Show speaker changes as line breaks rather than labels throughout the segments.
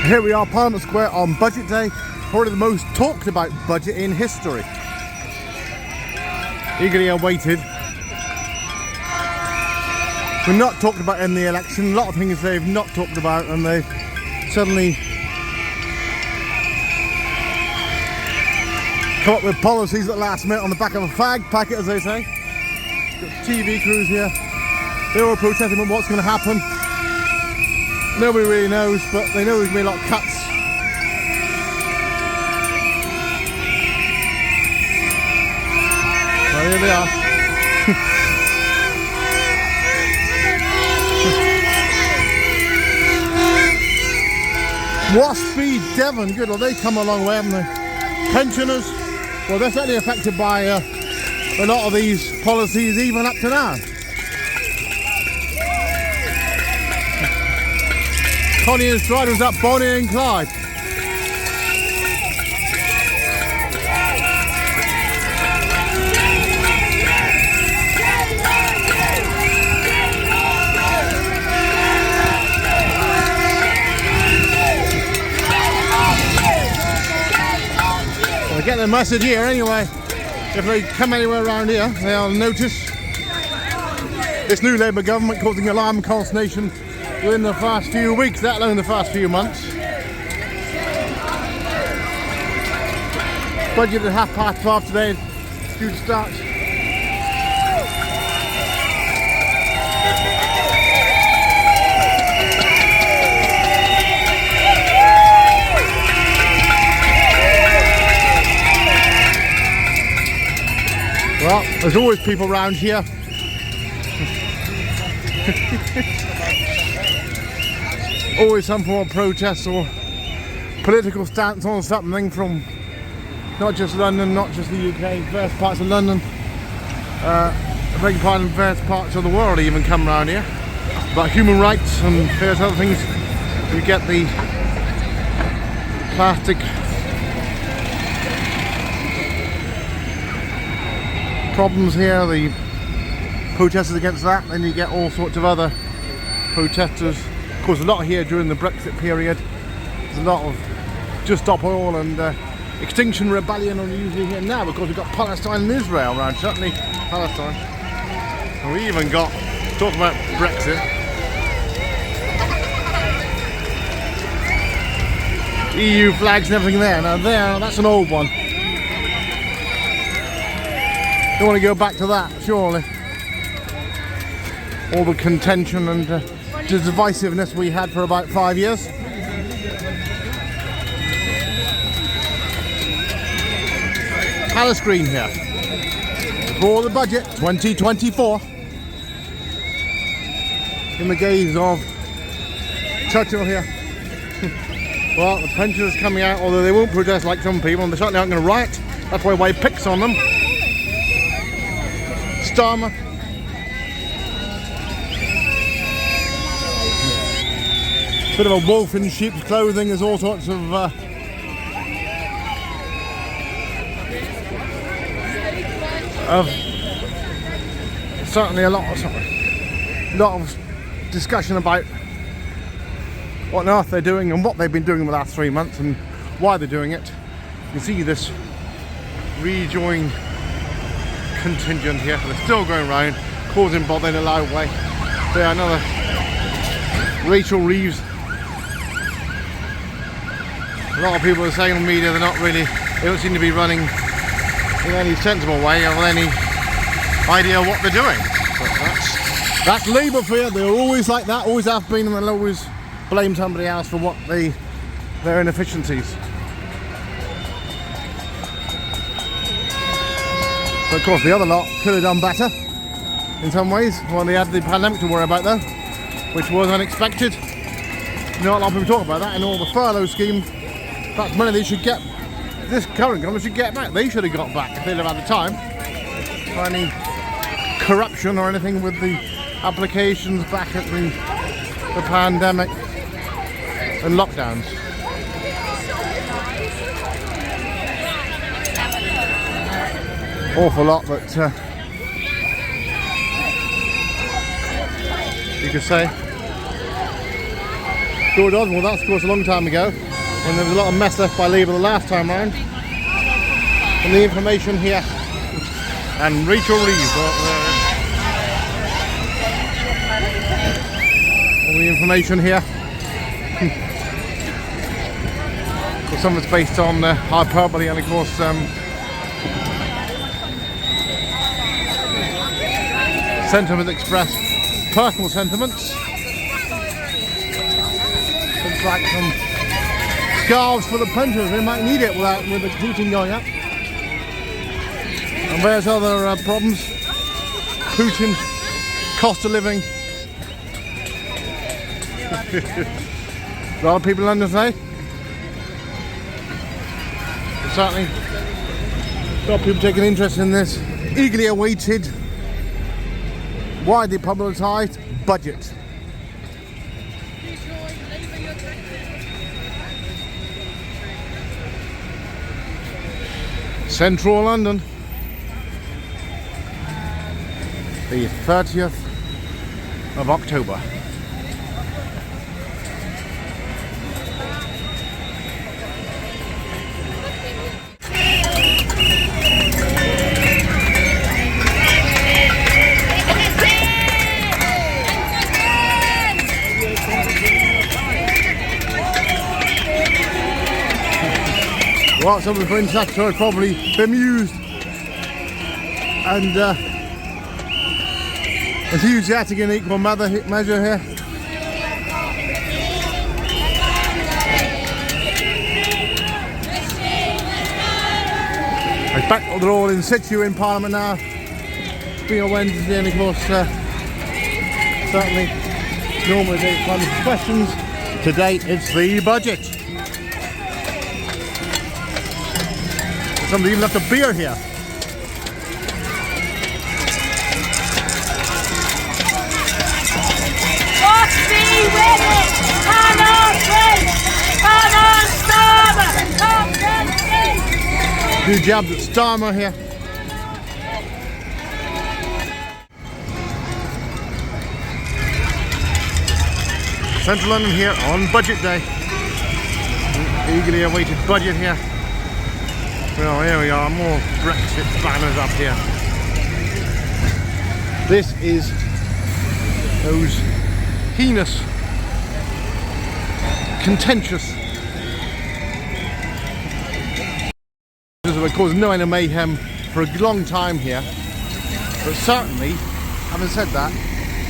Here we are, Parliament Square on Budget Day, probably the most talked about budget in history. Eagerly awaited. We're not talked about in the election, a lot of things they've not talked about, and they've suddenly come up with policies at the last minute on the back of a fag packet, as they say. Got TV crews here. They're all protesting about what's going to happen. Nobody really knows, but they know there's going to be a lot of cuts. Well, here they are. Waspy Devon, good, well they come a long way, haven't they? Pensioners, well they're certainly affected by a lot of these policies even up to now. Connie and Stride was up Bonnie and Clyde. Well, they get the message here anyway. If they come anywhere around here, they'll notice this new Labour government causing alarm and consternation within the past few weeks, let alone the past few months. Budget at 12:30 today, due to start. Well, there's always people around here. Always some form of protest or political stance on something from not just London, not just the UK, various parts of London, I beg your pardon, various parts of the world even come around here about human rights and various other things. You get the plastic problems here, the protesters against that, then you get all sorts of other protesters. Of course, a lot here during the Brexit period. There's a lot of Just Stop Oil and Extinction Rebellion on usually here now, because we've got Palestine and Israel around, certainly Palestine. And we even got, talk about Brexit, EU flags and everything there. Now that's an old one. Don't want to go back to that, surely. All the contention and the divisiveness we had for about 5 years. Palace Green here for the budget 2024. In the gaze of Churchill here. Well, the pensioners coming out, although they won't protest like some people, and they certainly aren't going to riot. That's why Wade picks on them. Starmer. Bit of a wolf in sheep's clothing. There's all sorts of certainly a lot of discussion about what on earth they're doing and what they've been doing in the last 3 months and why they're doing it. You can see this rejoin contingent here. They're still going around causing bother in a loud way. There, another Rachel Reeves. A lot of people are saying on media they don't seem to be running in any sensible way or any idea what they're doing. But that's Labour for you. They're always like that, always have been, and they'll always blame somebody else for what their inefficiencies. But of course the other lot could have done better in some ways. Well, they had the pandemic to worry about though, which was unexpected. Not a lot of people talk about that, and all the furlough scheme. That's money they should get, this current government should get back. They should have got back if they'd have had the time. For any corruption or anything with the applications back at the pandemic and lockdowns. Awful lot that you could say. George Osborne, that's of course a long time ago, when there was a lot of mess left by Labour the last time round. And the information here, and Rachel Reeves, all the information here. Well, some of it's based on hyperbole, and of course sentiments expressed, personal sentiments. Looks like some scarves for the punters. They might need it with the heating going up. And various other problems. Putin, cost of living. A lot of people in London today. But certainly, a lot of people taking interest in this eagerly awaited, widely publicised budget. Central London, the 30th of October. Well, some of the Foreign Secretary are probably bemused and enthusiastic in equal measure here. I expect they're all in situ in Parliament now. Being a Wednesday, and of course, certainly normally they find questions. Today it's the budget. Somebody even left a beer here.
Come on, Starmer! Come on,
Good job at Starmer here. Central London here on budget day. Eagerly awaited budget here. Well, here we are, more Brexit banners up here. This is those heinous, contentious, have caused no end of mayhem for a long time here. But certainly, having said that,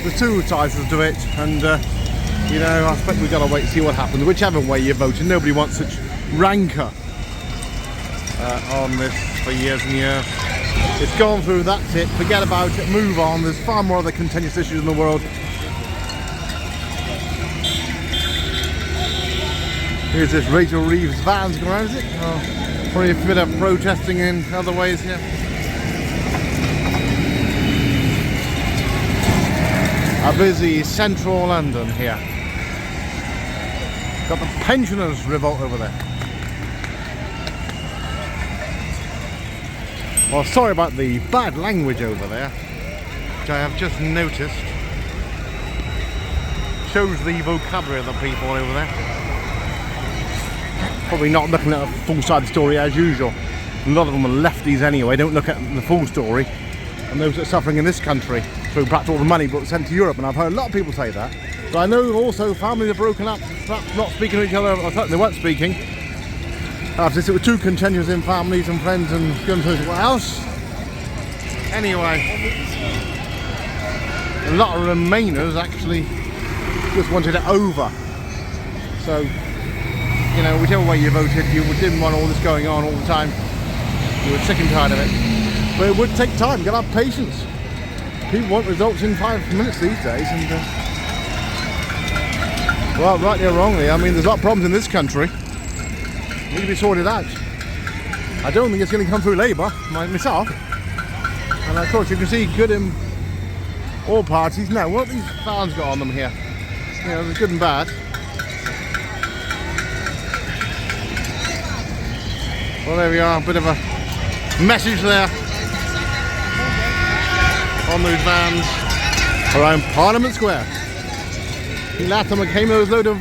there's two sides to it, and you know, I expect we've got to wait and see what happens. Whichever way you vote, and nobody wants such rancour on this for years and years. It's gone through, that's it, forget about it, move on. There's far more other contentious issues in the world. Here's this Rachel Reeves vans going around, is it? Oh, probably a bit of protesting in other ways here. A busy central London here. Got the pensioners revolt over there. Well, sorry about the bad language over there, which I have just noticed. Shows the vocabulary of the people over there. Probably not looking at a full side of the story as usual. A lot of them are lefties anyway, don't look at the full story. And those that are suffering in this country through perhaps all the money but sent to Europe, and I've heard a lot of people say that. But I know also families are broken up, perhaps not speaking to each other, or certainly they weren't speaking. After this, it was too contentious in families and friends and goodness what else. Anyway, a lot of Remainers actually just wanted it over. So, you know, whichever way you voted, you didn't want all this going on all the time. You were sick and tired of it. But it would take time, you've got to have patience. People want results in 5 minutes these days, and well, rightly or wrongly, I mean, there's a lot of problems in this country. Need to be sorted out. I don't think it's going to come through Labour, myself. And of course, you can see good in all parties. Now, what have these fans got on them here? You know, there's good and bad. Well, there we are, a bit of a message there on those vans around Parliament Square. Last time I came, there was a load of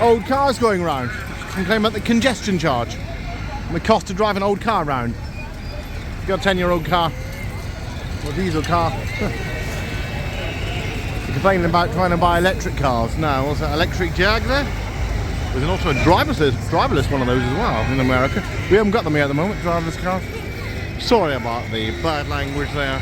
old cars going round. Complain about the congestion charge and the cost to drive an old car round. If you've got a 10-year-old car or diesel car, you're complaining about trying to buy electric cars. Now, what's that, electric Jag there? There's also a driverless one of those as well in America. We haven't got them here at the moment, driverless cars. Sorry about the bad language there.